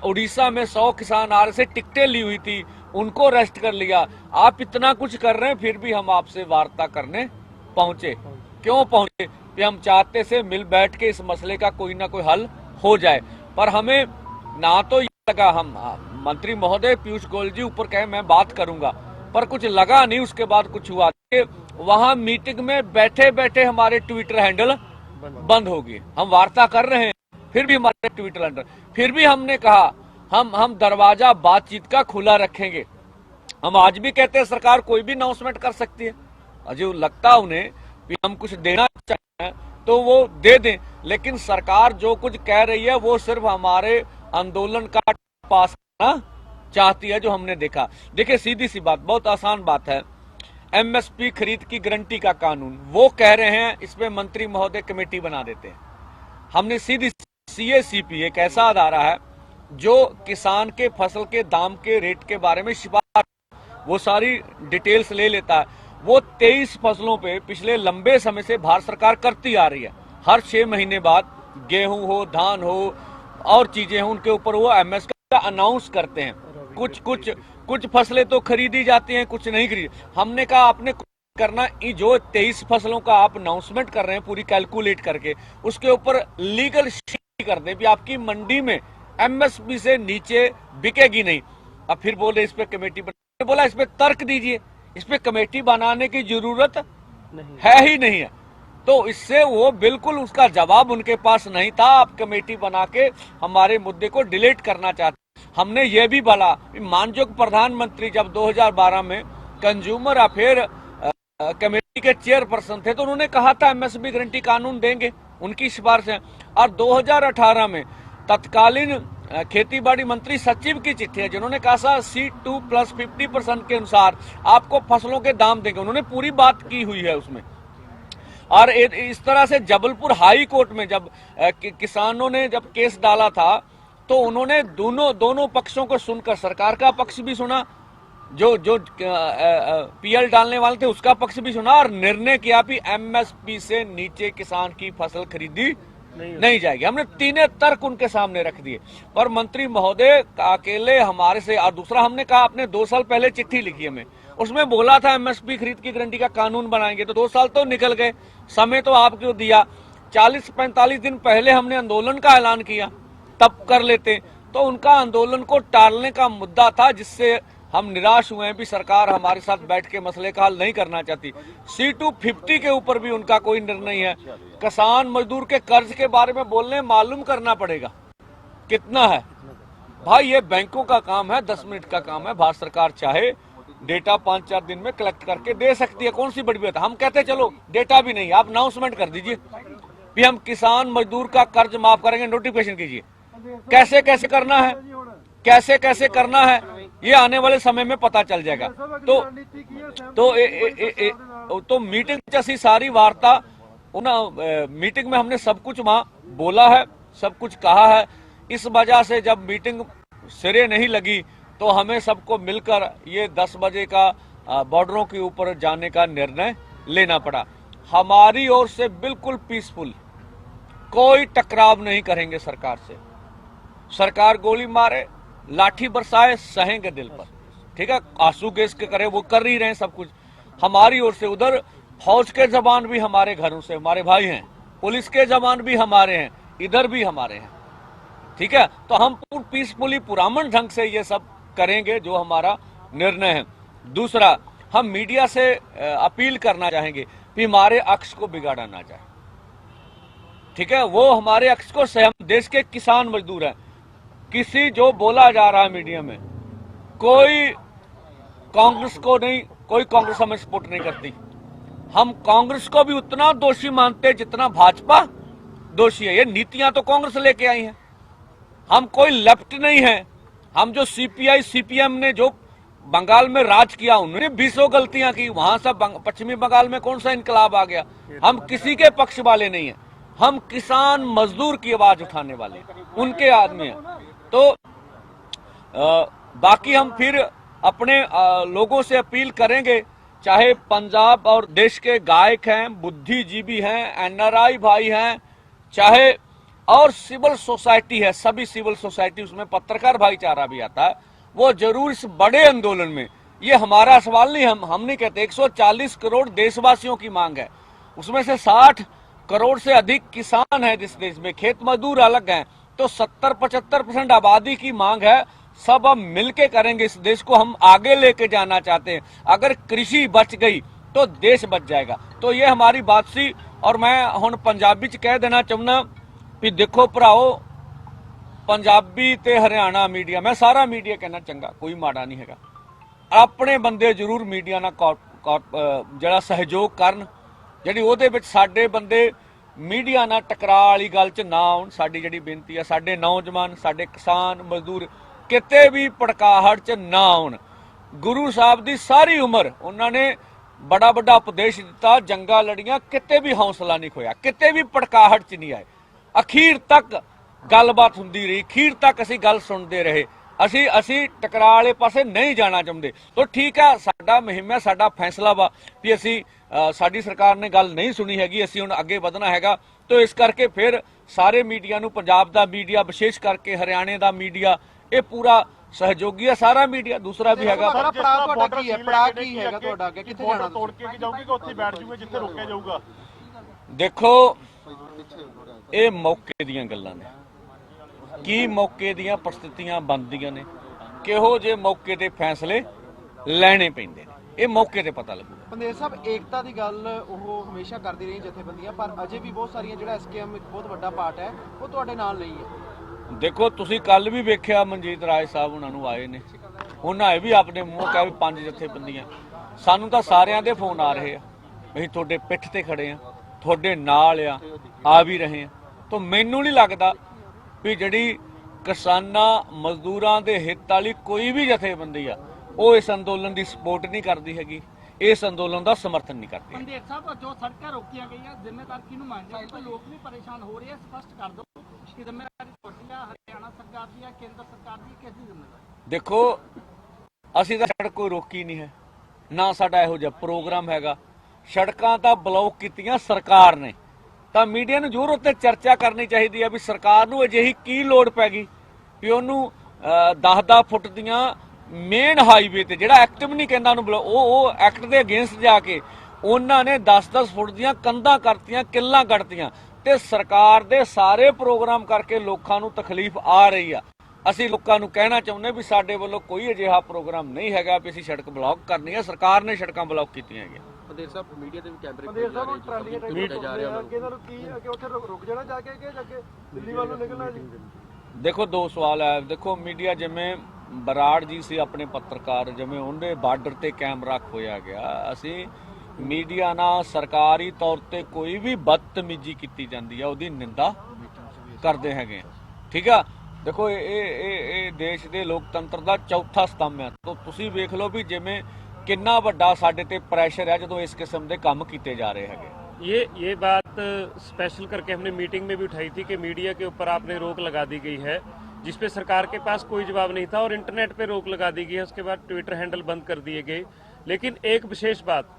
उड़ीसा में 100 किसान आ रहे से टिकटें ली हुई थी, उनको अरेस्ट कर लिया। आप इतना कुछ कर रहे हैं, फिर भी हम आपसे वार्ता करने पहुंचे। क्यों पहुंचे? कि हम चाहते से मिल बैठ के इस मसले का कोई ना कोई हल हो जाए। पर हमें ना तो ये लगा, हम मंत्री महोदय पीयूष गोयल जी ऊपर कहे मैं बात करूंगा, पर कुछ लगा नहीं। उसके बाद कुछ हुआ, वहां मीटिंग में बैठे बैठे हमारे ट्विटर हैंडल बंद हो गए। हम वार्ता कर रहे हैं, फिर भी हमारे ट्विटर हैंडल, फिर भी हमने कहा हम दरवाजा बातचीत का खुला रखेंगे। हम आज भी कहते हैं सरकार कोई भी अनाउंसमेंट कर सकती है, अजय लगता उन्हें कि हम कुछ देना चाहते हैं तो वो दे दें, लेकिन सरकार जो कुछ कह रही है वो सिर्फ हमारे आंदोलन का पास करना चाहती है, जो हमने देखा। देखिए सीधी सी बात, बहुत आसान बात है, एमएसपी खरीद की गारंटी का कानून वो कह रहे हैं इस पे मंत्री महोदय कमेटी बना देते हैं। हमने सीधी सीएसीपी एक ऐसा अदारा है जो किसान के फसल के दाम के रेट के बारे में सिफारिश, वो सारी डिटेल्स ले लेता है। वो 23 फसलों पे पिछले लंबे समय से भारत सरकार करती आ रही है। हर 6 महीने बाद गेहूं हो, धान हो और चीजें हो, उनके ऊपर वो एमएसपी का अनाउंस करते हैं। कुछ फसलें तो खरीदी जाती हैं, कुछ नहीं खरीदी। हमने कहा आपने करना, जो 23 फसलों का आप अनाउंसमेंट कर रहे हैं पूरी कैलकुलेट करके, उसके ऊपर लीगल कर दें कि आपकी मंडी में एमएसपी से नीचे बिकेगी नहीं। अब फिर बोले इस पे कमेटी बना, बोला इस पे तर्क दीजिए, इस पे कमेटी बनाने की जरूरत है ही नहीं है। तो इससे वो बिल्कुल उसका जवाब उनके पास नहीं था। आप कमेटी बना के हमारे मुद्दे को डिलीट करना चाहते। हमने ये भी बोला, माननीय प्रधानमंत्री जब 2012 में कंज्यूमर अफेयर कमेटी के चेयरपर्सन थे तो उन्होंने कहा था एमएसपी गारंटी कानून देंगे, उनकी सिफारिश है। और 2018 में तत्कालीन खेती-बाड़ी मंत्री सचिव की चिट्ठी है जिन्होंने कहा C2 + 50% के अनुसार आपको फसलों के दाम देंगे, उन्होंने पूरी बात की हुई है उसमें। और इस तरह से जबलपुर हाई कोर्ट में जब किसानों ने जब केस डाला था तो उन्होंने दोनों पक्षों को सुनकर सरकार का पक्ष भी सुना, जो पीएल डालने वाले थे उसका पक्ष भी सुना, और निर्णय किया कि एमएसपी से नीचे किसान की फसल खरीदी नहीं जाएगी। हमने तीनों तर्क उनके सामने रख दिए, पर मंत्री महोदय अकेले हमारे से। और दूसरा हमने कहा आपने 2 साल पहले चिट्ठी लिखी हमें, उसमें बोला था एमएसपी खरीद की गारंटी का कानून बनाएंगे, तो 2 साल तो निकल गए, समय तो आपको दिया। 40-45 दिन पहले हमने आंदोलन का ऐलान किया, तब कर लेते। तो उनका आंदोलन को टालने का मुद्दा था, जिससे हम निराश हुए हैं कि सरकार हमारे साथ बैठ के मसले का हल नहीं करना चाहती। C250 के ऊपर भी उनका कोई निर्णय है। किसान मजदूर के कर्ज के बारे में बोलने, मालूम करना पड़ेगा कितना है भाई। ये बैंकों का काम है, 10 मिनट का काम है। भारत सरकार चाहे डेटा 5-4 दिन में कलेक्ट करके दे सकती है, कौन सी बड़ी बात है। हम कहते चलो डेटा भी नहीं, आप अनाउंसमेंट कर दीजिए कि हम किसान मजदूर का कर्ज माफ करेंगे, नोटिफिकेशन कीजिए। कैसे कैसे करना है, कैसे कैसे करना है, ये आने वाले समय में पता चल जाएगा। तो मीटिंग जैसी सारी वार्ता, उन मीटिंग में हमने सब कुछ वहां बोला है, सब कुछ कहा है। इस वजह से जब मीटिंग सिरे नहीं लगी तो हमें सबको मिलकर ये 10 बजे का बॉर्डरों के ऊपर जाने का निर्णय लेना पड़ा। हमारी ओर से बिल्कुल पीसफुल, कोई टकराव नहीं करेंगे सरकार से। सरकार गोली मारे, लाठी बरसाए, सहेंगे दिल पर, ठीक है। आंसू गैस के करे वो कर ही रहे हैं सब कुछ हमारी ओर से। उधर फौज के जवान भी हमारे घरों से हमारे भाई हैं, पुलिस के जवान भी हमारे हैं, इधर भी हमारे हैं, ठीक है। तो हम पीसफुली पुरामन ढंग से ये सब करेंगे जो हमारा निर्णय है। दूसरा, हम मीडिया से अपील करना चाहेंगे कि हमारे अक्ष को बिगाड़ा ना जाए, ठीक है। वो हमारे अक्ष को से, हम देश के किसान मजदूर हैं। किसी जो बोला जा रहा है मीडिया में, कोई कांग्रेस को नहीं, कोई कांग्रेस हमें सपोर्ट नहीं करती। हम कांग्रेस को भी उतना दोषी मानते हैं जितना भाजपा दोषी है। ये नीतियां तो कांग्रेस लेके आई हैं, हम कोई लेफ्ट नहीं है। हम जो सीपीआई सीपीएम ने जो बंगाल में राज किया, उन्होंने 20 गलतियां की, वहां से पश्चिमी बंगाल में कौन सा इनकलाब आ गया। हम किसी के पक्ष वाले नहीं है, हम किसान मजदूर की आवाज उठाने वाले, उनके आदमी हैं। तो बाकी हम फिर अपने लोगों से अपील करेंगे, चाहे पंजाब और देश के गायक हैं, बुद्धिजीवी हैं, एनआरआई भाई हैं, चाहे और सिविल सोसाइटी है, सभी सिविल सोसाइटी, उसमें पत्रकार भाईचारा भी आता है, वो जरूर इस बड़े आंदोलन में, ये हमारा सवाल नहीं, हम नहीं कहते, 140 करोड़ देशवासियों की मांग है, उसमें से 60 करोड़ से अधिक किसान है जिस देश में, खेत मजदूर अलग हैं, तो 70-75% आबादी की मांग है। सब हम मिलके करेंगे, इस देश को हम आगे लेके जाना चाहते हैं। अगर कृषि बच गई तो देश बच जाएगा। तो ये हमारी बात सी। और मैं हुण पंजाबी च कह देना चाहना भी देखो भराओ, पंजाबी ते हरियाणा मीडिया, मैं सारा मीडिया कहना चंगा, कोई माड़ा नहीं हैगा, अपने बंदे जरूर मीडिया नाल जिहड़ा सहयोग करन, जिहड़ी ओहदे विच साडे बंदे मीडिया नाल टकराਅ वाली गल च ना आउण। साडी जिहड़ी बेनती है, साडे नौजवान, साडे किसान मजदूर किते भी भड़काहट च ना आउण। गुरु साहब दी सारी उम्र उन्होंने बड़ा बड़ा उपदेश दिता, जंगा लड़ियां, किते भी हौसला नहीं खोया, किते भी भड़काहट च नहीं आए, अखीर तक गलबात हुंदी रही, अखीर तक असीं गल सुनते रहे, असी टकराਅ वाले पासे नहीं जाना चाहते। तो ठीक है, साडा मुहिम है, साडा फैसला वा भी असी साडी सरकार ने गल नहीं सुनी हैगी, असी हुण अगे वधना हैगा। तो इस करके फिर सारे मीडिया नूं, पंजाब दा मीडिया विशेष करके हरियाणे दा मीडिया, ये पूरा सहयोगी है, सारा मीडिया, दूसरा भी हैगा। देखो ये मौके दीयां गल्लां ने, की मौके दीयां परिस्थितियां बनदियां ने, किहो जे मौके ते फैसले लैणे पैंदे ने, ये मौके ते पता लगूगा। पंदेर साहब, एकता दी गल ओह हमेशा करदी रही जथेबंदियां, पर अजे भी बहुत सारियां जिहड़ा एसकेएम एक बहुत वड्डा पार्ट है, वो तुहाडे नाल नहीं है। देखो तुसीं कल भी वेखिया मनजीत राज साहब उन्हां नूं आए ने, उन्हां भी अपने मूंहों कहा भी 5 जथेबंदियां, सानूं तां सारियां दे फोन आ रहे आ, ਅਸੀਂ ਤੁਹਾਡੇ ਪਿੱਠ ਤੇ ਖੜੇ ਆ, ਤੁਹਾਡੇ ਨਾਲ ਆ ਵੀ ਰਹੇ ਆ। तो मैनू नहीं लगता भी जिहड़ी किसानां मजदूरां दे हित वाली कोई भी जथेबंदी आ, वो इस अंदोलन की सपोर्ट नहीं करती हैगी, इस अंदोलन का समर्थन नहीं करती। पंदेर साहब, जो सड़कें रोकियां गई जिम्मेदार किहनूं मानदे हो? लोग भी परेशान हो रहे हैं, स्पष्ट कर दो कि जिम्मेदारी तुहाडी है, हरियाणा सरकार की है, केंद्र सरकार की, किसदी जिम्मेदारी? देखो असीं तां सड़क कोई रोकी नहीं है, ना साडा इहो जिहा प्रोग्राम हैगा, सड़कां तां ब्लॉक कीतियां सरकार ने। ਤਾਂ ਮੀਡੀਆ ਨੂੰ ਜ਼ਰੂਰ ਉੱਤੇ ਚਰਚਾ ਕਰਨੀ ਚਾਹੀਦੀ ਹੈ ਵੀ ਸਰਕਾਰ ਨੂੰ ਅਜਿਹੀ ਕੀ ਲੋੜ ਪੈ ਗਈ ਵੀ ਉਹਨੂੰ 10-10 ਫੁੱਟ ਦੀਆਂ ਮੇਨ ਹਾਈਵੇ ਤੇ, ਜਿਹੜਾ ਐਕਟ ਵੀ ਨਹੀਂ ਕਹਿੰਦਾ ਉਹਨੂੰ, ਉਹ ਐਕਟ ਦੇ ਅਗੇਂਸਟ ਜਾ ਕੇ ਉਹਨਾਂ ਨੇ 10-10 ਫੁੱਟ ਦੀਆਂ ਕੰਧਾਂ ਕਰਤੀਆਂ, ਕਿੱਲਾਂ ਕੱਢਤੀਆਂ, ਤੇ ਸਰਕਾਰ ਦੇ ਸਾਰੇ ਪ੍ਰੋਗਰਾਮ ਕਰਕੇ ਲੋਕਾਂ ਨੂੰ ਤਕਲੀਫ ਆ ਰਹੀ ਆ। ਅਸੀਂ ਲੋਕਾਂ ਨੂੰ ਕਹਿਣਾ ਚਾਹੁੰਦੇ ਵੀ ਸਾਡੇ ਵੱਲੋਂ ਕੋਈ ਅਜਿਹਾ ਪ੍ਰੋਗਰਾਮ ਨਹੀਂ ਹੈਗਾ ਵੀ ਅਸੀਂ ਸੜਕ ਬਲੌਕ ਕਰਨੀ ਹੈ, ਸਰਕਾਰ ਨੇ ਸੜਕਾਂ ਬਲੌਕ ਕੀਤੀਆਂ ਹੈਗੀਆਂ। पंदेर साहब, मीडिया ਦੇ ਵੀ ਕੈਮਰੇ ਪੰदेर ਸਾਹਿਬ ਨੂੰ ਟਰਾਲੀਆਂ ਟਾਈਪ ਜਾ ਰਹੇ ਹਨ, ਇਹਨਾਂ ਨੂੰ ਕੀ ਕਿ ਉੱਥੇ ਰੁਕ ਜਾਣਾ ਜਾ ਕੇ ਕਿ ਅੱਗੇ ਦਿੱਲੀ ਵੱਲ ਨੂੰ ਨਿਕਲਣਾ ਜੀ? ਦੇਖੋ ਦੋ ਸਵਾਲ ਹੈ। ਦੇਖੋ ਮੀਡੀਆ ਜਿਵੇਂ ਬਰਾੜ ਜੀ ਸੀ ਆਪਣੇ ਪੱਤਰਕਾਰ, ਜਿਵੇਂ ਉਹਦੇ ਬਾਰਡਰ ਤੇ ਕੈਮਰਾ ਖੋਇਆ ਗਿਆ, ਅਸੀਂ ਮੀਡੀਆ ਨਾਲ ਸਰਕਾਰੀ ਤੌਰ ਤੇ ਕੋਈ ਵੀ ਬਦਤਮੀਜ਼ੀ ਕੀਤੀ ਜਾਂਦੀ ਆ ਉਹਦੀ ਨਿੰਦਾ ਕਰਦੇ ਹੈਗੇ ਆ, ਠੀਕ ਆ। ਦੇਖੋ ਇਹ ਦੇਸ਼ ਦੇ ਲੋਕਤੰਤਰ ਦਾ ਚੌਥਾ ਸਤੰਭ ਹੈ। ਤਾਂ ਤੁਸੀਂ ਵੇਖ ਲਓ ਵੀ ਜਿਵੇਂ किन्ना वड्डा साडे ते प्रेशर है जो इस किस्म के काम किए जा रहे हैं। ये बात स्पेशल करके हमने मीटिंग में भी उठाई थी कि मीडिया के ऊपर आपने रोक लगा दी गई है, जिस पे सरकार के पास कोई जवाब नहीं था, और इंटरनेट पे रोक लगा दी गई है, उसके बाद ट्विटर हैंडल बंद कर दिए गए। लेकिन एक विशेष बात,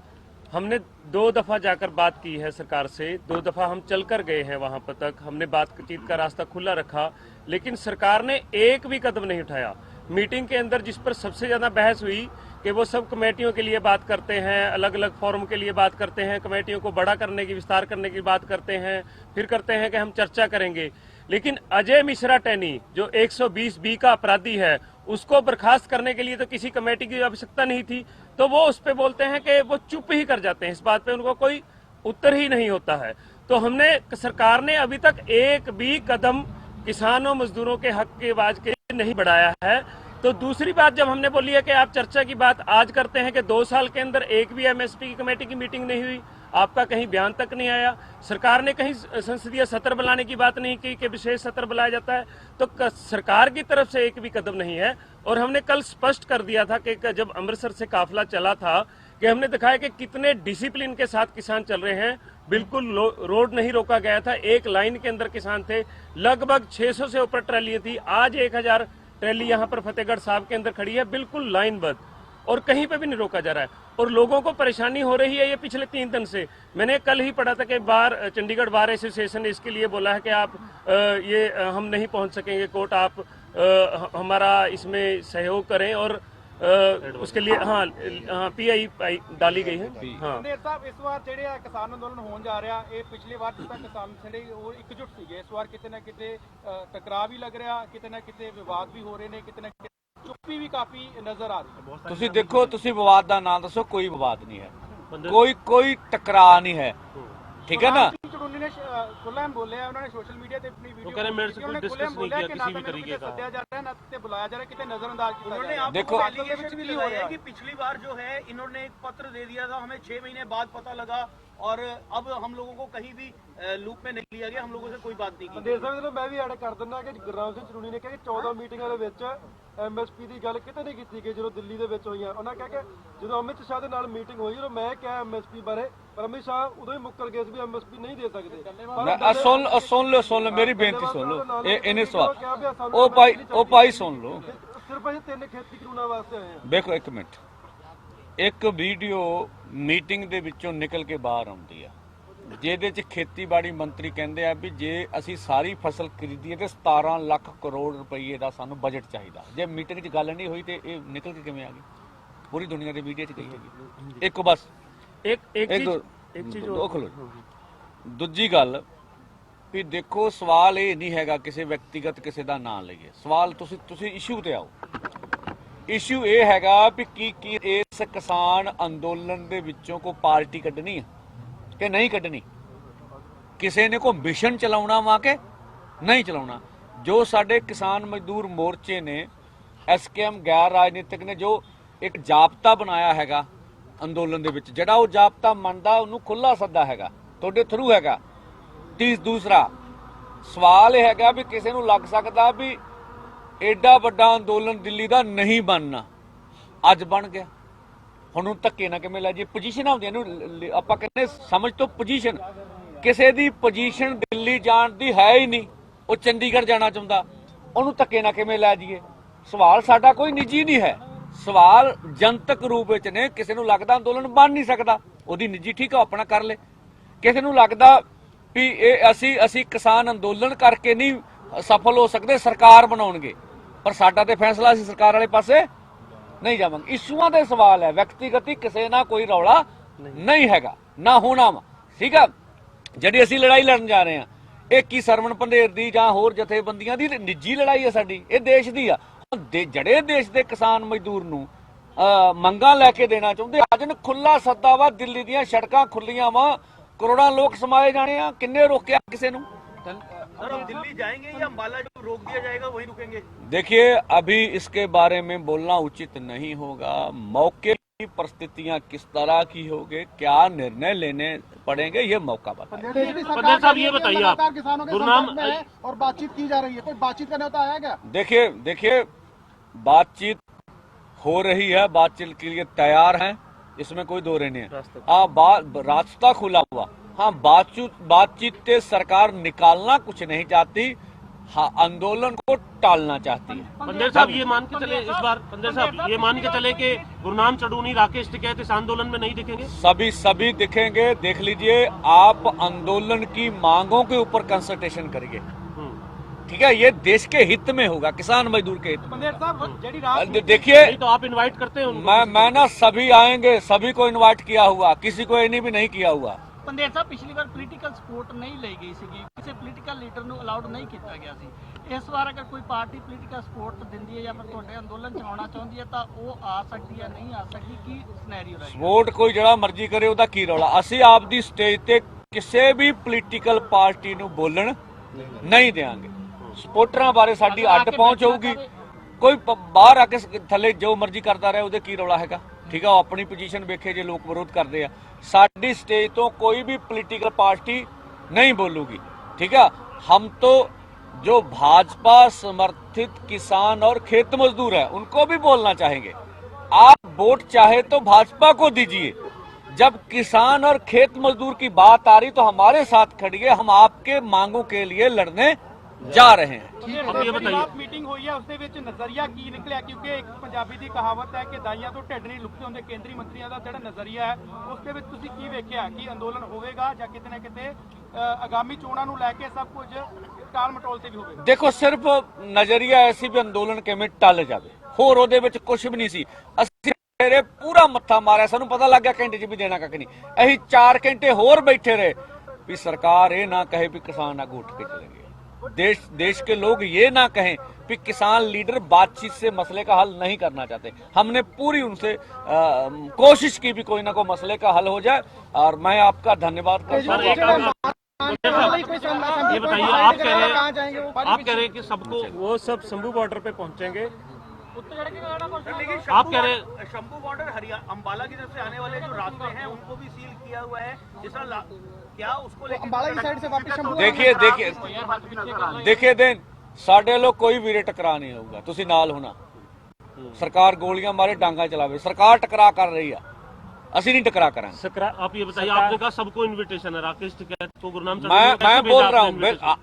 हमने 2 दफ़ा जाकर बात की है सरकार से, 2 दफ़ा हम चल कर गए हैं वहाँ पर तक, हमने बातचीत का रास्ता खुला रखा, लेकिन सरकार ने एक भी कदम नहीं उठाया। मीटिंग के अंदर जिस पर सबसे ज़्यादा बहस हुई कि वो सब कमेटियों के लिए बात करते हैं, अलग अलग फोरम के लिए बात करते हैं, कमेटियों को बड़ा करने की, विस्तार करने की बात करते हैं, फिर करते हैं कि हम चर्चा करेंगे। लेकिन अजय मिश्रा टैनी जो 120B का अपराधी है, उसको बर्खास्त करने के लिए तो किसी कमेटी की आवश्यकता नहीं थी, तो वो उस पर बोलते हैं कि वो चुप ही कर जाते हैं, इस बात पे उनको कोई उत्तर ही नहीं होता है। तो हमने, सरकार ने अभी तक एक भी कदम किसानों मजदूरों के हक की आवाज के लिए नहीं बढ़ाया है। तो दूसरी बात जब हमने बोली है कि आप चर्चा की बात आज करते हैं कि 2 साल के अंदर एक भी एमएसपी की कमेटी की मीटिंग नहीं हुई, आपका कहीं बयान तक नहीं आया, सरकार ने कहीं संसदीय सत्र बुलाने की बात नहीं की कि विशेष सत्र बुलाया जाता है, तो सरकार की तरफ से एक भी कदम नहीं है। और हमने कल स्पष्ट कर दिया था कि जब अमृतसर से काफिला चला था कि हमने दिखाया कि कितने डिसिप्लिन के साथ किसान चल रहे हैं, बिल्कुल रोड नहीं रोका गया था, एक लाइन के अंदर किसान थे, लगभग 600 से ऊपर ट्रैलियां थी, आज 1000 ट्रैली यहाँ पर फतेहगढ़ साहब के अंदर खड़ी है, बिल्कुल लाइनबद्ध। और कहीं पे भी नहीं रोका जा रहा है। और लोगों को परेशानी हो रही है ये पिछले 3 दिन से। मैंने कल ही पढ़ा था कि चंडीगढ़ बार एसोसिएशन ने इसके लिए बोला है कि आप हम नहीं पहुंच सकेंगे कोर्ट, आप हमारा इसमें सहयोग करें और उसके लिए PI डाली गई है। हाँ पंदेर ਸਾਹਿਬ ਇਸ ਵਾਰ ਜਿਹੜੇ ਆ ਕਿਸਾਨ ਅੰਦੋਲਨ ਹੋਣ ਜਾ ਰਿਹਾ, ਇਹ ਪਿਛਲੀ ਵਾਰ ਜਿਸ ਤਰ੍ਹਾਂ ਕਿਸਾਨ ਜਿਹੜੇ ਉਹ ਇਕਜੁੱਟ ਸੀਗੇ, ਇਸ ਵਾਰ ਕਿਤੇ ਨਾ ਕਿਤੇ ਟਕਰਾਅ ਵੀ ਲੱਗ ਰਿਹਾ, ਕਿਤੇ ਨਾ ਕਿਤੇ ਵਿਵਾਦ ਵੀ ਹੋ ਰਹੇ ਨੇ, ਕਿਤੇ ਨਾ ਕਿਤੇ ਚੁੱਪੀ ਵੀ ਕਾਫੀ ਨਜ਼ਰ ਆ ਰਹੀ ਹੈ। ਤੁਸੀਂ ਦੇਖੋ, ਤੁਸੀਂ ਵਿਵਾਦ ਦਾ ਨਾਮ ਦੱਸੋ, ਕੋਈ ਵਿਵਾਦ ਨਹੀਂ ਹੈ, ਕੋਈ ਟਕਰਾਅ ਨਹੀਂ ਹੈ, ਠੀਕ है ना। चुड़ूनी ने खुलेआम बोलिया, उन्होंने सोशल मीडिया पे अपनी वीडियो कह रहे मेरे से कोई डिस्कस नहीं किया किसी भी तरीके का। सद्या जा रहा है ना ते बुलाया जा रहा है, कितने नजरअंदाज किया जा रहा है। देखो एलिगेशन भी हो रहा है कि पिछली बार जो है इन्होंने एक पत्र दे दिया था, हमें 6 महीने बाद पता लगा और अब हम लोगों को कहीं भी लूप में नहीं लिया गया, हम लोगों से कोई बात नहीं की। ਦੇਰ ਸਾਹਿਬ ਮੈਂ ਵੀ ਐਡ ਕਰ ਦਿੰਦਾ ਕਿ ਗੁਰਨਾਮ ਸਿੰਘ ਚੜੂਣੀ ਨੇ ਕਿਹਾ ਕਿ 14 ਮੀਟਿੰਗਾਂ ਦੇ ਵਿੱਚ MSP ਦੀ ਗੱਲ ਕਿਤੇ ਨਹੀਂ ਕੀਤੀ ਗਈ ਜਦੋਂ ਦਿੱਲੀ ਦੇ ਵਿੱਚ ਹੋਈਆਂ। ਉਹਨਾਂ ਕਿਹਾ ਕਿ ਜਦੋਂ ਅਮਿਤ ਸ਼ਾਹ ਦੇ ਨਾਲ ਮੀਟਿੰਗ ਹੋਈ, ਜਦੋਂ ਮੈਂ ਕਿਹਾ MSP ਬਾਰੇ, ਪਰ ਅਮਿਤ ਸ਼ਾਹ ਉਦੋਂ ਹੀ ਮੁੱਕਰ ਗਏ ਸੀ ਵੀ MSP ਨਹੀਂ ਦੇ ਸਕਦੇ। ਸੁਣ ਲਓ ਮੇਰੀ ਬੇਨਤੀ ਸੁਣ ਲਓ, ਇਹਨੇ ਸਵਾਲ ਉਹ ਭਾਈ ਸੁਣ ਲਓ। ਸਿਰਫ ਅਸੀਂ 3 ਖੇਤੀ ਕਾਨੂੰਨਾਂ ਵਾਸਤੇ ਆਏ ਹਾਂ। ਦੇਖੋ ਇੱਕ ਮਿੰਟ, ਇੱਕ ਵੀਡੀਓ ਮੀਟਿੰਗ ਦੇ ਵਿੱਚੋਂ ਨਿਕਲ ਕੇ ਬਾਹਰ ਆਉਂਦੀ ਆ ਜਿਹਦੇ 'ਚ ਖੇਤੀਬਾੜੀ ਮੰਤਰੀ ਕਹਿੰਦੇ ਆ ਵੀ ਜੇ ਅਸੀਂ ਸਾਰੀ ਫਸਲ ਖਰੀਦੀਏ ਤੇ 17 ਲੱਖ ਕਰੋੜ ਰੁਪਏ ਦਾ ਸਾਨੂੰ ਬਜਟ ਚਾਹੀਦਾ। ਜੇ ਮੀਟਿੰਗ 'ਚ ਗੱਲ ਨਹੀਂ ਹੋਈ ਤੇ ਇਹ ਨਿਕਲ ਕੇ ਕਿਵੇਂ ਆ ਗਈ? ਪੂਰੀ ਦੁਨੀਆ ਦੇ ਮੀਡੀਆ 'ਚ ਗਈ ਹੈਗੀ। ਇੱਕ ਬਸ ਇੱਕ ਚੀਜ਼ ਦੇਖ ਲਓ। ਦੂਜੀ ਗੱਲ ਵੀ ਦੇਖੋ, ਸਵਾਲ ਇਹ ਨਹੀਂ ਹੈਗਾ ਕਿਸੇ ਵਿਅਕਤੀਗਤ ਕਿਸੇ ਦਾ ਨਾਂ ਲਈਏ, ਸਵਾਲ ਤੁਸੀਂ ਇਸ਼ੂ ਤੇ ਆਓ। ਇਸ਼ੂ ਇਹ ਹੈਗਾ ਵੀ ਕੀ ਇਸ ਕਿਸਾਨ ਅੰਦੋਲਨ ਦੇ ਵਿੱਚੋਂ ਕੋਈ ਪਾਰਟੀ ਕੱਢਣੀ ਹੈ ਕਿ ਨਹੀਂ ਕੱਢਣੀ? ਕਿਸੇ ਨੇ ਕੋਈ ਮਿਸ਼ਨ ਚਲਾਉਣਾ ਵਾ ਕਿ ਨਹੀਂ ਚਲਾਉਣਾ? ਜੋ ਸਾਡੇ ਕਿਸਾਨ ਮਜ਼ਦੂਰ ਮੋਰਚੇ ਨੇ, SKM ਗੈਰ ਰਾਜਨੀਤਿਕ ਨੇ ਜੋ ਇੱਕ ਜਾਬਤਾ ਬਣਾਇਆ ਹੈਗਾ ਅੰਦੋਲਨ ਦੇ ਵਿੱਚ, ਜਿਹੜਾ ਉਹ ਜਾਬਤਾ ਮੰਨਦਾ ਉਹਨੂੰ ਖੁੱਲਾ ਸੱਦਾ ਹੈਗਾ, ਤੁਹਾਡੇ ਥਰੂ ਹੈਗਾ। ਦੂਸਰਾ ਸਵਾਲ ਇਹ ਹੈਗਾ ਵੀ ਕਿਸੇ ਨੂੰ ਲੱਗ ਸਕਦਾ ਵੀ ਐਡਾ ਵੱਡਾ ਅੰਦੋਲਨ ਦਿੱਲੀ ਦਾ ਨਹੀਂ ਬਣਨਾ, ਅੱਜ ਬਣ ਗਿਆ। ਹੁਣ ਉਹ ਧੱਕੇ ਨਾ ਕਿਵੇਂ ਲੈ ਜੀ? ਪੋਜੀਸ਼ਨ ਹੁੰਦੀਆਂ ਨੂੰ ਆਪਾਂ ਕਹਿੰਦੇ ਸਮਝ ਤੋਂ ਪੋਜੀਸ਼ਨ, ਕਿਸੇ ਦੀ ਪੋਜੀਸ਼ਨ ਦਿੱਲੀ ਜਾਣ ਦੀ ਹੈ ਹੀ ਨਹੀਂ, ਉਹ ਚੰਡੀਗੜ੍ਹ ਜਾਣਾ ਚਾਹੁੰਦਾ, ਉਹਨੂੰ ਧੱਕੇ ਨਾ ਕਿਵੇਂ ਲੈ ਜਾਈਏ? ਸਵਾਲ ਸਾਡਾ ਕੋਈ ਨਿੱਜੀ ਨਹੀਂ ਹੈ, ਸਵਾਲ ਜਨਤਕ ਰੂਪ ਵਿੱਚ ਨੇ। ਕਿਸੇ ਨੂੰ ਲੱਗਦਾ ਅੰਦੋਲਨ ਬਣ ਨਹੀਂ ਸਕਦਾ, ਉਹਦੀ ਨਿੱਜੀ ਠੀਕ ਆ, ਆਪਣਾ ਕਰ ਲੇ। ਕਿਸੇ ਨੂੰ ਲੱਗਦਾ ਵੀ ਇਹ ਅਸੀਂ ਕਿਸਾਨ ਅੰਦੋਲਨ ਕਰਕੇ ਨਹੀਂ ਸਫਲ ਹੋ ਸਕਦੇ, ਸਰਕਾਰ ਬਣਾਉਣਗੇ, ਪਰ ਸਾਡਾ ਤੇ ਫੈਸਲਾ ਅਸੀਂ ਸਰਕਾਰ ਵਾਲੇ ਪਾਸੇ ਨਹੀਂ ਜਾਵਾਂਗੇ। ਇਸ਼ੂਆਂ ਦੇ ਸਵਾਲ ਹੈ, ਵਿਅਕਤੀਗਤ ਕਿਸੇ ਨਾਲ ਕੋਈ ਰੌਲਾ ਨਹੀਂ ਹੈਗਾ, ਨਾ ਹੋਣਾ ਵਾ, ਠੀਕ ਆ। ਜਿਹੜੀ ਅਸੀਂ ਲੜਾਈ ਲੜਨ ਜਾ ਰਹੇ ਹਾਂ, ਇਹ ਕੀ ਸਰਵਣ ਪੰਧੇਰ ਦੀ ਜਾਂ ਹੋਰ ਜਥੇਬੰਦੀਆਂ ਦੀ ਨਿੱਜੀ ਲੜਾਈ ਹੈ ਸਾਡੀ? ਇਹ ਦੇਸ਼ ਦੀ ਆ। ਜਿਹੜੇ ਦੇਸ਼ ਦੇ ਕਿਸਾਨ ਮਜ਼ਦੂਰ ਨੂੰ ਮੰਗਾਂ ਲੈ ਕੇ ਦੇਣਾ ਚਾਹੁੰਦੇ, ਅੱਜ ਨੂੰ ਖੁੱਲਾ ਸੱਦਾ ਵਾ, ਦਿੱਲੀ ਦੀਆਂ ਸੜਕਾਂ ਖੁੱਲੀਆਂ ਵਾ, ਕਰੋੜਾਂ ਲੋਕ ਸਮਾਏ ਜਾਣੇ ਆ, ਕਿੰਨੇ ਰੋਕਿਆ ਕਿਸੇ ਨੂੰ? सर हम दिल्ली जाएंगे या अम्बाला जो रोक दिया जाएगा वहीं रुकेंगे? देखिए, अभी इसके बारे में बोलना उचित नहीं होगा। मौके की परिस्थितियां किस तरह की होगी, क्या निर्णय लेने पड़ेंगे, ये मौका बताएगा। पंडित साहब ये बताइए, आप किसानों के गुरनाम संपर्क में है और बातचीत की जा रही है, कोई बातचीत करने होता आया क्या? देखिए बातचीत हो रही है, बातचीत के लिए तैयार हैं, इसमें कोई दो रहने हैं। हाँ, रास्ता खुला हुआ। हाँ, बातचीत से सरकार निकालना कुछ नहीं चाहती, हाँ आंदोलन को टालना चाहती है। पंडित साहब ये मान के चले इस बार, पंडित साहब ये मान के चले कि गुरनाम चढ़ूनी, राकेश टिकैत इस आंदोलन में नहीं दिखेंगे? सभी दिखेंगे। देख लीजिए, आप आंदोलन की मांगों के ऊपर कंसल्टेशन करिए, ठीक है? ये देश के हित में होगा, किसान मजदूर के हित में। देखिए, तो आप इनवाइट करते हैं उनको? मैं ना सभी आएंगे, सभी को इनवाइट किया हुआ, किसी को इन्हीं भी नहीं किया हुआ। ਪੰਦੇਰ ਸਾਹਿਬ ਪਿਛਲੀ ਵਾਰ ਪੋਲੀਟੀਕਲ ਸਪੋਰਟ ਨਹੀਂ ਲਈ ਗਈ ਸੀਗੀ, ਕਿਸੇ ਪੋਲੀਟੀਕਲ ਲੀਡਰ ਨੂੰ ਅਲਾਉਡ ਨਹੀਂ ਕੀਤਾ ਗਿਆ ਸੀ। ਇਸ ਵਾਰ ਅਗਰ ਕੋਈ ਪਾਰਟੀ ਪੋਲੀਟੀਕਲ ਸਪੋਰਟ ਦਿੰਦੀ ਹੈ ਜਾਂ ਫਿਰ ਤੁਹਾਡੇ ਅੰਦੋਲਨ ਚ ਆਉਣਾ ਚਾਹੁੰਦੀ ਹੈ ਤਾਂ ਉਹ ਆ ਸਕਦੀ ਹੈ, ਨਹੀਂ ਆ ਸਕਦੀ, ਕੀ ਸਿਨੈਰੀਓ ਰਹੇਗਾ? ਸਪੋਰਟ ਕੋਈ ਜਿਹੜਾ ਮਰਜ਼ੀ ਕਰੇ, ਉਹਦਾ ਕੀ ਰੌਲਾ? ਅਸੀਂ ਆਪ ਦੀ ਸਟੇਜ ਤੇ ਕਿਸੇ ਵੀ ਪੋਲੀਟੀਕਲ ਪਾਰਟੀ ਨੂੰ ਬੋਲਣ ਨਹੀਂ ਦੇਵਾਂਗੇ। ਸਪੋਰਟਰਾਂ ਬਾਰੇ ਸਾਡੀ ਅੱਡ ਪਹੁੰਚ ਹੋਊਗੀ। ਕੋਈ ਬਾਹਰ ਆ ਕੇ ਥੱਲੇ ਜੋ ਮਰਜ਼ੀ ਕਰਦਾ ਰਹੇ, ਉਹਦੇ ਕੀ ਰੌਲਾ ਹੈਗਾ, ठीक है? वो अपनी पोजीशन वेखे जो लोग विरोध करते हैं, साडी स्टेज तो कोई भी पॉलिटिकल पार्टी नहीं बोलूगी, ठीक है? हम तो जो भाजपा समर्थित किसान और खेत मजदूर है उनको भी बोलना चाहेंगे। आप वोट चाहे तो भाजपा को दीजिए, जब किसान और खेत मजदूर की बात आ रही तो हमारे साथ खड़िए, हम आपके मांगों के लिए लड़ने जा रहे हैं। ਮੀਟਿੰਗ ਹੋਈ ਹੈ ਉਸਦੇ ਵਿੱਚ ਨਜ਼ਰੀਆ ਕੀ ਨਿਕਲਿਆ ਕਿਉਂਕਿ ਇੱਕ ਪੰਜਾਬੀ ਦੀ ਕਹਾਵਤ ਹੈ ਕਿ ਦਾਈਆਂ ਤੋਂ ਢਿੱਡ ਨਹੀਂ ਲੁਕਦੇ ਹੁੰਦੇ। ਕੇਂਦਰੀ ਮੰਤਰੀਆਂ ਦਾ ਜਿਹੜਾ ਨਜ਼ਰੀਆ ਹੈ ਉਸ ਦੇ ਵਿੱਚ ਤੁਸੀਂ ਕੀ ਵੇਖਿਆ ਕਿ ਅੰਦੋਲਨ ਹੋਵੇਗਾ ਜਾਂ ਕਿਤੇ ਨਾ ਕਿਤੇ ਆਗਾਮੀ ਚੋਣਾਂ ਨੂੰ ਲੈ ਕੇ ਸਭ ਕੁਝ ਟਾਲ ਮਟੋਲ ਤੇ ਵੀ ਹੋਵੇਗਾ? ਦੇਖੋ ਸਿਰਫ ਨਜ਼ਰੀਆ ਐਸੀ ਵੀ ਅੰਦੋਲਨ ਕਿਵੇਂ ਟਲ ਜਾਵੇ, ਹੋਰ ਉਹਦੇ ਵਿੱਚ ਕੁਝ ਵੀ ਨਹੀਂ ਸੀ। ਅਸੀਂ ਤੇਰੇ ਪੂਰਾ ਮੱਥਾ ਮਾਰਿਆ, ਸਾਨੂੰ ਪਤਾ ਲੱਗ ਗਿਆ ਘੰਟੇ 'ਚ ਵੀ ਦੇਣਾ ਕੱਖ ਨਹੀਂ। ਅਸੀਂ 4 ਘੰਟੇ ਹੋਰ ਬੈਠੇ ਰਹੇ भी सरकार ये ना कहे भी किसान आगे उठ के चले गए। देश के लोग ये ना कहें कि किसान लीडर बातचीत से मसले का हल नहीं करना चाहते। हमने पूरी उनसे कोशिश की भी कोई ना कोई मसले का हल हो जाए, और मैं आपका धन्यवाद करता हूँ। ये बताइए, आप कह रहे हैं कि सबको, वो सब शंभू बॉर्डर पे पहुंचेंगे, लेकिन आप कह रहे हैं शंभू बॉर्डर हरियाणा अंबाला की तरफ से आने वाले जो रास्ते हैं उनको भी सील किया हुआ है, जिस तरह क्या उसको लेकर अंबाला की साइड से वापस देखिए देन साडे लोग कोई वीरे टकरा नहीं होगा, तुसी नाल होना। सरकार गोलियां मारे डांगा चलावे, सरकार टकरा कर रही है, ਅਸੀਂ नहीं टकरा कराएंगे। आप ये बताइए, आपने कहा सबको इनविटेशन है, राकेश टिकैत को, गुरनाम मैं बोल रहा हूँ,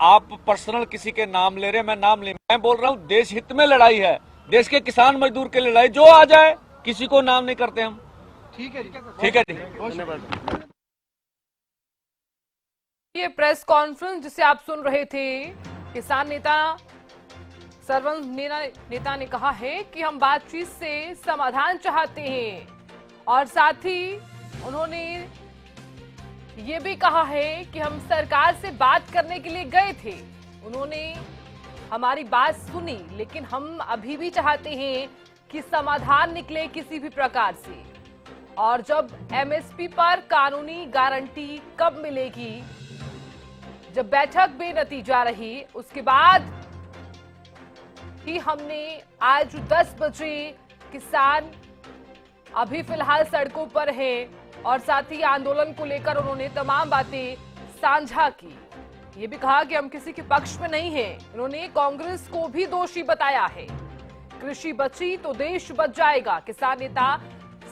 आप पर्सनल किसी के नाम ले रहे हैं, मैं नाम ले, मैं बोल रहा हूँ देश हित में लड़ाई है, देश के किसान मजदूर के लड़ाई, जो आ जाए, किसी को नाम नहीं करते हम। ठीक है जी, धन्यवाद। ये प्रेस कॉन्फ्रेंस जिसे आप सुन रहे थे, किसान नेता सरवन नेता ने कहा है कि हम बातचीत से समाधान चाहते हैं, और साथ ही उन्होंने ये भी कहा है कि हम सरकार से बात करने के लिए गए थे, उन्होंने हमारी बात सुनी, लेकिन हम अभी भी चाहते हैं कि समाधान निकले किसी भी प्रकार से। और जब एमएसपी पर कानूनी गारंटी कब मिलेगी, जब बैठक बेनतीजा रही, उसके बाद ही हमने आज 10 बजे किसान अभी फिलहाल सड़कों पर है, और साथ ही आंदोलन को लेकर उन्होंने तमाम बातें साझा की। ये भी कहा कि हम किसी के पक्ष में नहीं हैं। उन्होंने कांग्रेस को भी दोषी बताया है। कृषि बची तो देश बच जाएगा, किसान नेता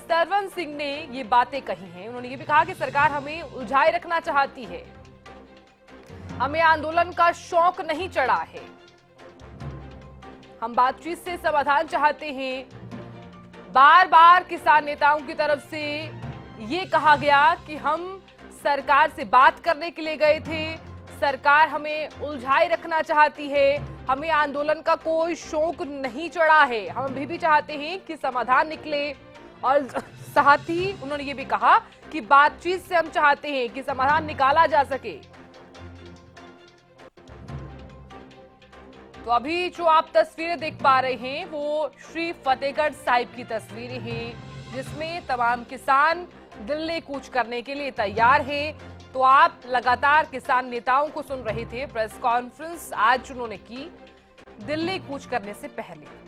सरवन सिंह ने ये बातें कही हैं। उन्होंने ये भी कहा कि सरकार हमें उलझाए रखना चाहती है, हमें आंदोलन का शौक नहीं चढ़ा है, हम बातचीत से समाधान चाहते हैं। बार बार किसान नेताओं की तरफ से ये कहा गया कि हम सरकार से बात करने के लिए गए थे, सरकार हमें उलझाए रखना चाहती है, हमें आंदोलन का कोई शौक नहीं चढ़ा है, हम अभी भी चाहते हैं कि समाधान निकले। और साथ ही उन्होंने ये भी कहा कि बातचीत से हम चाहते हैं कि समाधान निकाला जा सके। तो अभी जो आप तस्वीरें देख पा रहे हैं वो श्री फतेहगढ़ साहिब की तस्वीरें हैं, जिसमें तमाम किसान दिल्ली कूच करने के लिए तैयार हैं। तो आप लगातार किसान नेताओं को सुन रहे थे, प्रेस कॉन्फ्रेंस आज उन्होंने की दिल्ली कूच करने से पहले।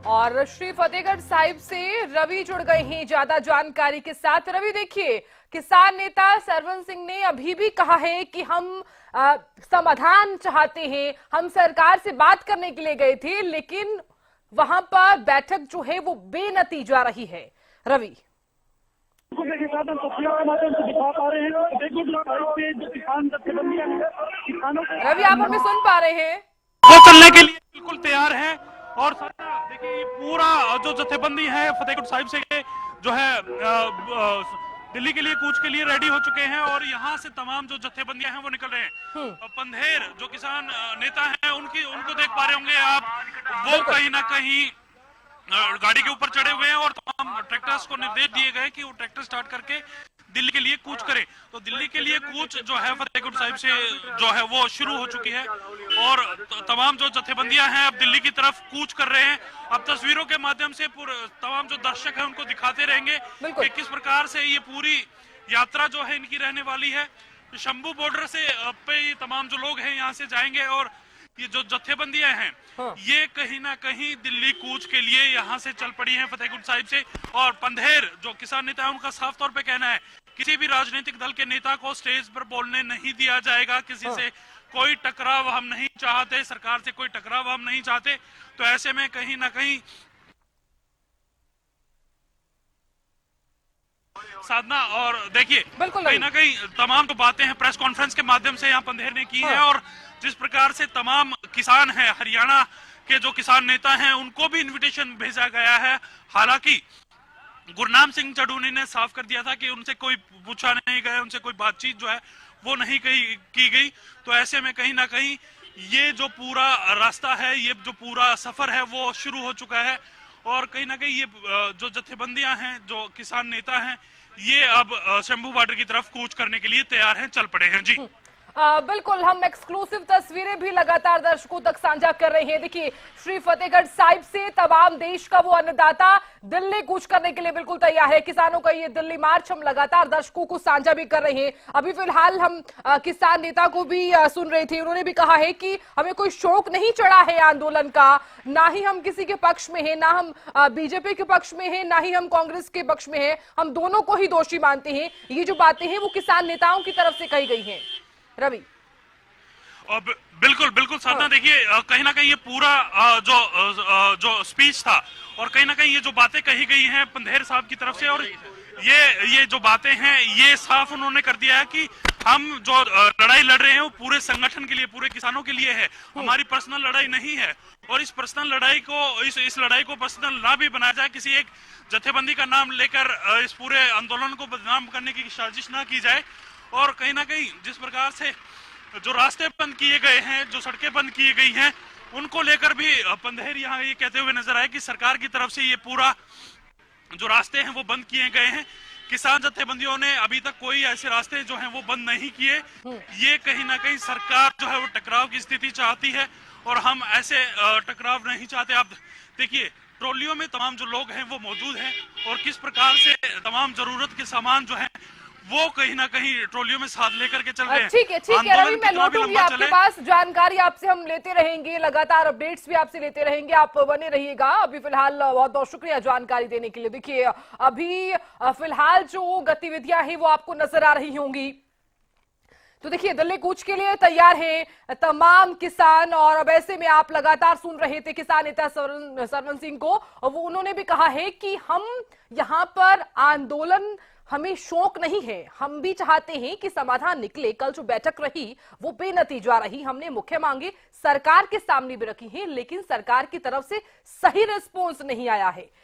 और श्री फतेहगढ़ साहिब से रवि जुड़ गए हैं ज्यादा जानकारी के साथ। रवि, देखिए, किसान नेता सरवन सिंह ने अभी भी कहा है कि हम समाधान चाहते हैं, हम सरकार से बात करने के लिए गए थे, लेकिन वहां पर बैठक जो है वो बेनतीजा रही है। रवि, रवि, आप हमें सुन पा रहे हैं? वो चलने के लिए बिल्कुल तैयार है। और देखिए ये पूरा जो जत्थेबंदी है फतेहगढ़ साहिब से जो है दिल्ली के लिए कूच के लिए रेडी हो चुके हैं, और यहाँ से तमाम जो जत्थेबंदियां हैं वो निकल रहे हैं। पंधेर जो किसान नेता हैं उनको देख पा रहे होंगे आप, वो कहीं ना कहीं गाड़ी के ऊपर चढ़े हुए हैं, और तमाम ट्रैक्टर्स को निर्देश दिए गए कि वो ट्रैक्टर स्टार्ट करके दिल्ली के लिए कूच करें। तो दिल्ली के लिए कूच जो है फतेहपुर साहिब से जो है वो शुरू हो चुकी है और तमाम जो जत्थेबंदियां हैं अब दिल्ली की तरफ कूच कर रहे हैं। अब तस्वीरों के माध्यम से तमाम जो दर्शक हैं उनको दिखाते रहेंगे कि किस प्रकार से ये पूरी यात्रा जो है इनकी रहने वाली है। शंभू बॉर्डर से पे ये तमाम जो लोग हैं यहाँ से जाएंगे और ये जो जत्थेबंदियां हैं ये कहीं ना कहीं दिल्ली कूच के लिए यहाँ से चल पड़ी हैं फतेहपुर साहिब से। और पंधेर जो किसान नेता है उनका साफ तौर पे कहना है किसी भी राजनीतिक दल के नेता को स्टेज पर बोलने नहीं दिया जाएगा, किसी से कोई टकराव हम नहीं चाहते, सरकार से कोई टकराव हम नहीं चाहते। तो ऐसे में कहीं ना कहीं साधना और देखिए कहीं ना कहीं तमाम जो बातें हैं प्रेस कॉन्फ्रेंस के माध्यम से यहाँ पंधेर ने की है और जिस प्रकार से तमाम किसान हैं हरियाणा के जो किसान नेता हैं उनको भी इनविटेशन भेजा गया है। हालांकि गुरनाम सिंह चढ़ूनी ने साफ कर दिया था कि उनसे कोई पूछा नहीं गया, उनसे कोई बातचीत जो है वो नहीं की गई। तो ऐसे में कहीं ना कहीं ये जो पूरा रास्ता है, ये जो पूरा सफर है वो शुरू हो चुका है और कहीं ना कहीं ये जो जत्थेबंदियां हैं, जो किसान नेता हैं, ये अब शंभू बॉर्डर की तरफ कूच करने के लिए तैयार हैं, चल पड़े हैं। जी बिल्कुल, हम एक्सक्लूसिव तस्वीरें भी लगातार दर्शकों तक साझा कर रहे हैं। देखिए, श्री फतेहगढ़ साहिब से तमाम देश का वो अन्नदाता दिल्ली कूच करने के लिए बिल्कुल तैयार है। किसानों का ये दिल्ली मार्च हम लगातार दर्शकों को साझा भी कर रहे हैं। अभी फिलहाल हम किसान नेता को भी सुन रहे थे, उन्होंने भी कहा है कि हमें कोई शौक नहीं चढ़ा है आंदोलन का, ना ही हम किसी के पक्ष में है, ना हम बीजेपी के पक्ष में है, ना ही हम कांग्रेस के पक्ष में है, हम दोनों को ही दोषी मानते हैं। ये जो बातें हैं वो किसान नेताओं की तरफ से कही गई हैं। रवि बिल्कुल बिल्कुल साधना, देखिए कहीं ना कहीं ये पूरा जो स्पीच था और कहीं ना कहीं ये जो बातें कही गई हैं पंधेर साहब की तरफ से और ये जो बातें हैं ये साफ उन्होंने कर दिया है कि हम जो लड़ाई लड़ रहे हैं वो पूरे संगठन के लिए, पूरे किसानों के लिए है, हमारी पर्सनल लड़ाई नहीं है। और इस पर्सनल लड़ाई को इस लड़ाई को पर्सनल ना भी बनाया जाए, किसी एक जत्थेबंदी का नाम लेकर इस पूरे आंदोलन को बदनाम करने की साजिश ना की जाए। और कहीं ना कहीं जिस प्रकार से जो रास्ते बंद किए गए हैं, जो सड़कें बंद की गई हैं, उनको लेकर भी पंधेर यहाँ ये कहते हुए नजर आए कि सरकार की तरफ से ये पूरा जो रास्ते हैं वो बंद किए गए हैं। किसान जत्थेबंदियों ने अभी तक कोई ऐसे रास्ते जो हैं वो बंद नहीं किए। ये कहीं ना कहीं सरकार जो है वो टकराव की स्थिति चाहती है और हम ऐसे टकराव नहीं चाहते। आप देखिए ट्रॉलियों में तमाम जो लोग हैं वो मौजूद हैं और किस प्रकार से तमाम जरूरत के सामान जो है वो कहीं ना कहीं ट्रॉलियों में साथ लेकर के चल रहे हैं। ठीक है रवि, मैं लौटूंगी आपके पास, जानकारी आपसे हम लेते रहेंगे, लगातार अपडेट्स भी आपसे लेते रहेंगे, आप बने रहिएगा। अभी फिलहाल बहुत बहुत शुक्रिया जानकारी देने के लिए। देखिए अभी फिलहाल जो गतिविधियां हैं वो आपको नजर आ रही होंगी। तो देखिए दिल्ली कूच के लिए तैयार हैं तमाम किसान और अब ऐसे में आप लगातार सुन रहे थे किसान नेता सरवन सिंह को, वो उन्होंने भी कहा है कि हम यहाँ पर आंदोलन हमें शौक नहीं है, हम भी चाहते हैं कि समाधान निकले। कल जो बैठक रही वो बेनतीजा रही, हमने मुख्य मांगे सरकार के सामने भी रखी हैं, लेकिन सरकार की तरफ से सही रिस्पॉन्स नहीं आया है।